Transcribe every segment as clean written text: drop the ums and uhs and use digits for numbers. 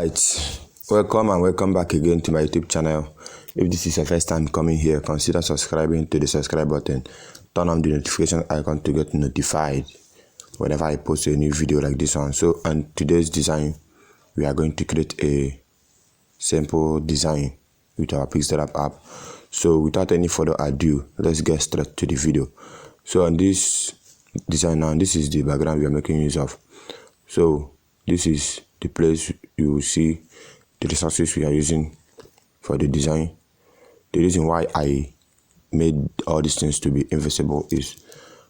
Alright, welcome back again to my YouTube channel. If this is your first time coming here, consider subscribing to the subscribe button. Turn on the notification icon to get notified whenever I post a new video like this one. So on today's design, we are going to create a simple design with our Pixellab app. So without any further ado, let's get straight to the video. So on this design now, this is the background we are making use of. So this is the place you will see the resources we are using for the design. The reason why I made all these things to be invisible is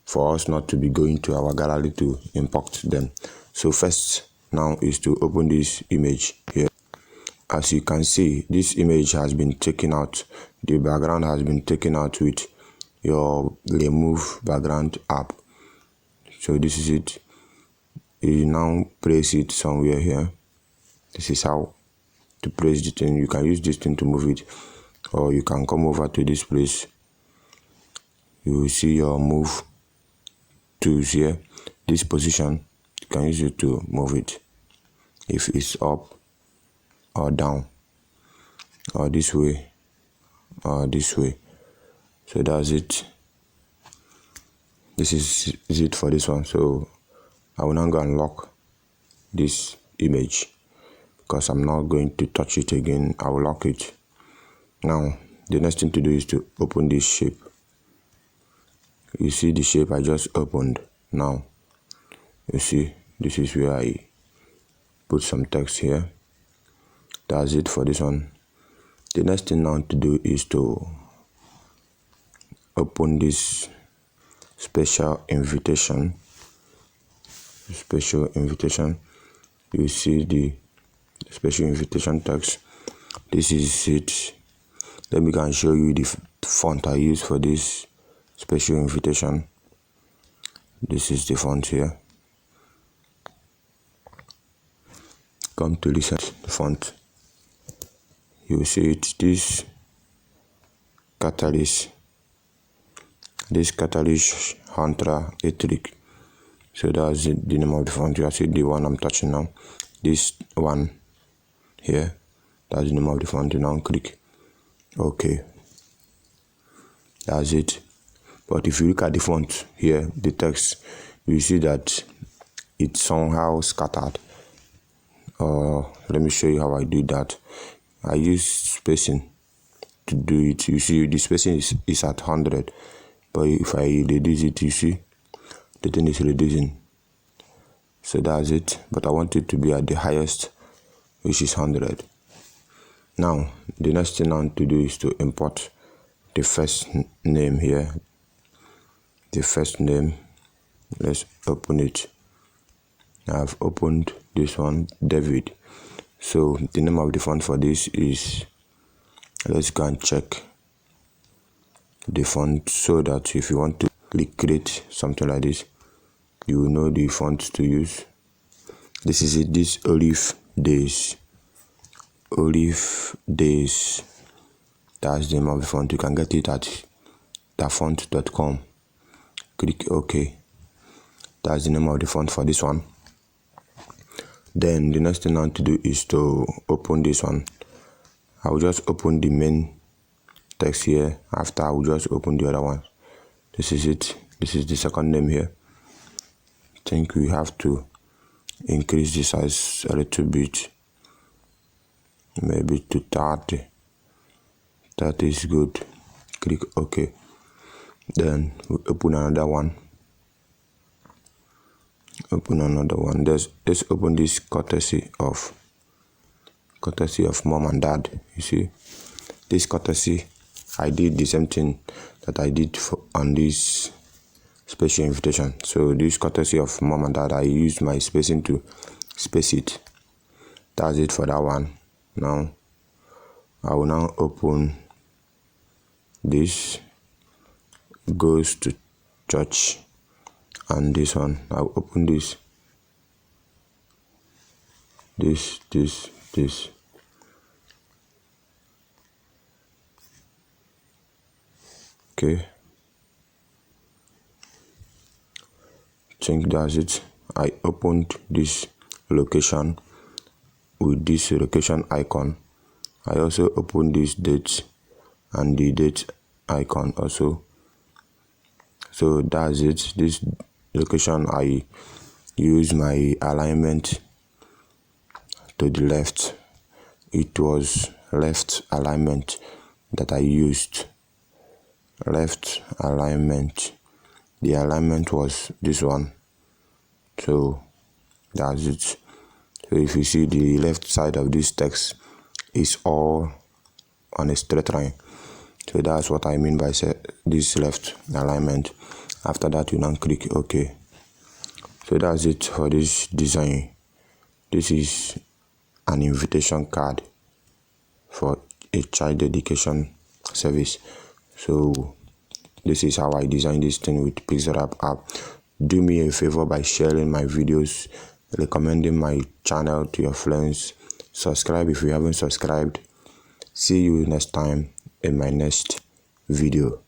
for us not to be going to our gallery to import them. So first now is to open this image here. As you can see, this image has been taken out. The background has been taken out with your remove background app. So this is it. You now place it somewhere here. This is how to place the thing. You can use this thing to move it, or you can come over to this place. You will see your move tools here. This position, you can use it to move it if it's up or down, or this way or this way. So that's it. This is it for this one. So I will now go and lock this image because I'm not going to touch it again. I will lock it. Now the next thing to do is to open this shape. You see the shape I just opened. Now you see this is where I put some text here. That's it for this one. The next thing now to do is to open this special invitation. You see the special invitation text. This is it. Let me go and show you the font I use for this special invitation. This is the font here. Come to reset the font. You will see it. This catalyst Hunter Etric. So that's the name of the font. You see the one I'm touching now. This one here, that's the name of the font. You now click OK. That's it. But if you look at the font here, the text, you see that it's somehow scattered. Let me show you how I do that. I use spacing to do it. You see the spacing is at 100, but if I reduce it, you see the thing is reducing. So that's it. But I want it to be at the highest, which is 100. Now the next thing I want to do is to import the first name here. The first name, let's open it. I've opened this one, David. So the name of the font for this is, let's go and check the font so that if you want to create something like this, you will know the font to use. This is it. This Olive Days. That's the name of the font. You can get it at dafont.com. Click OK. That's the name of the font for this one. Then the next thing I want to do is to open this one. I will just open the main text here. After, I will just open the other one. This is it. This is the second name here. I think we have to increase the size a little bit, maybe to 30. That is good. Click OK. Then we open another one. Let's open this courtesy of mom and dad. You see this courtesy, I did the same thing that I did on this special invitation. So this courtesy of mom and dad, I used my spacing to space it. That's it for that one. Now I will now open this goes to church, and this one I'll open this. Okay, I think that's it. I opened this location with this location icon. I also open this date and the date icon also. So that's it. This location, I use my alignment to the left. It was left alignment that I used. Left alignment. The alignment was this one. So that's it. So if you see, the left side of this text is all on a straight line. So that's what I mean by this left alignment. After that, you now click OK. So that's it for this design. This is an invitation card for a child dedication service. So this is how I designed this thing with Pixellab app. Do me a favor by sharing my videos, recommending my channel to your friends, subscribe if you haven't subscribed. See you next time in my next video.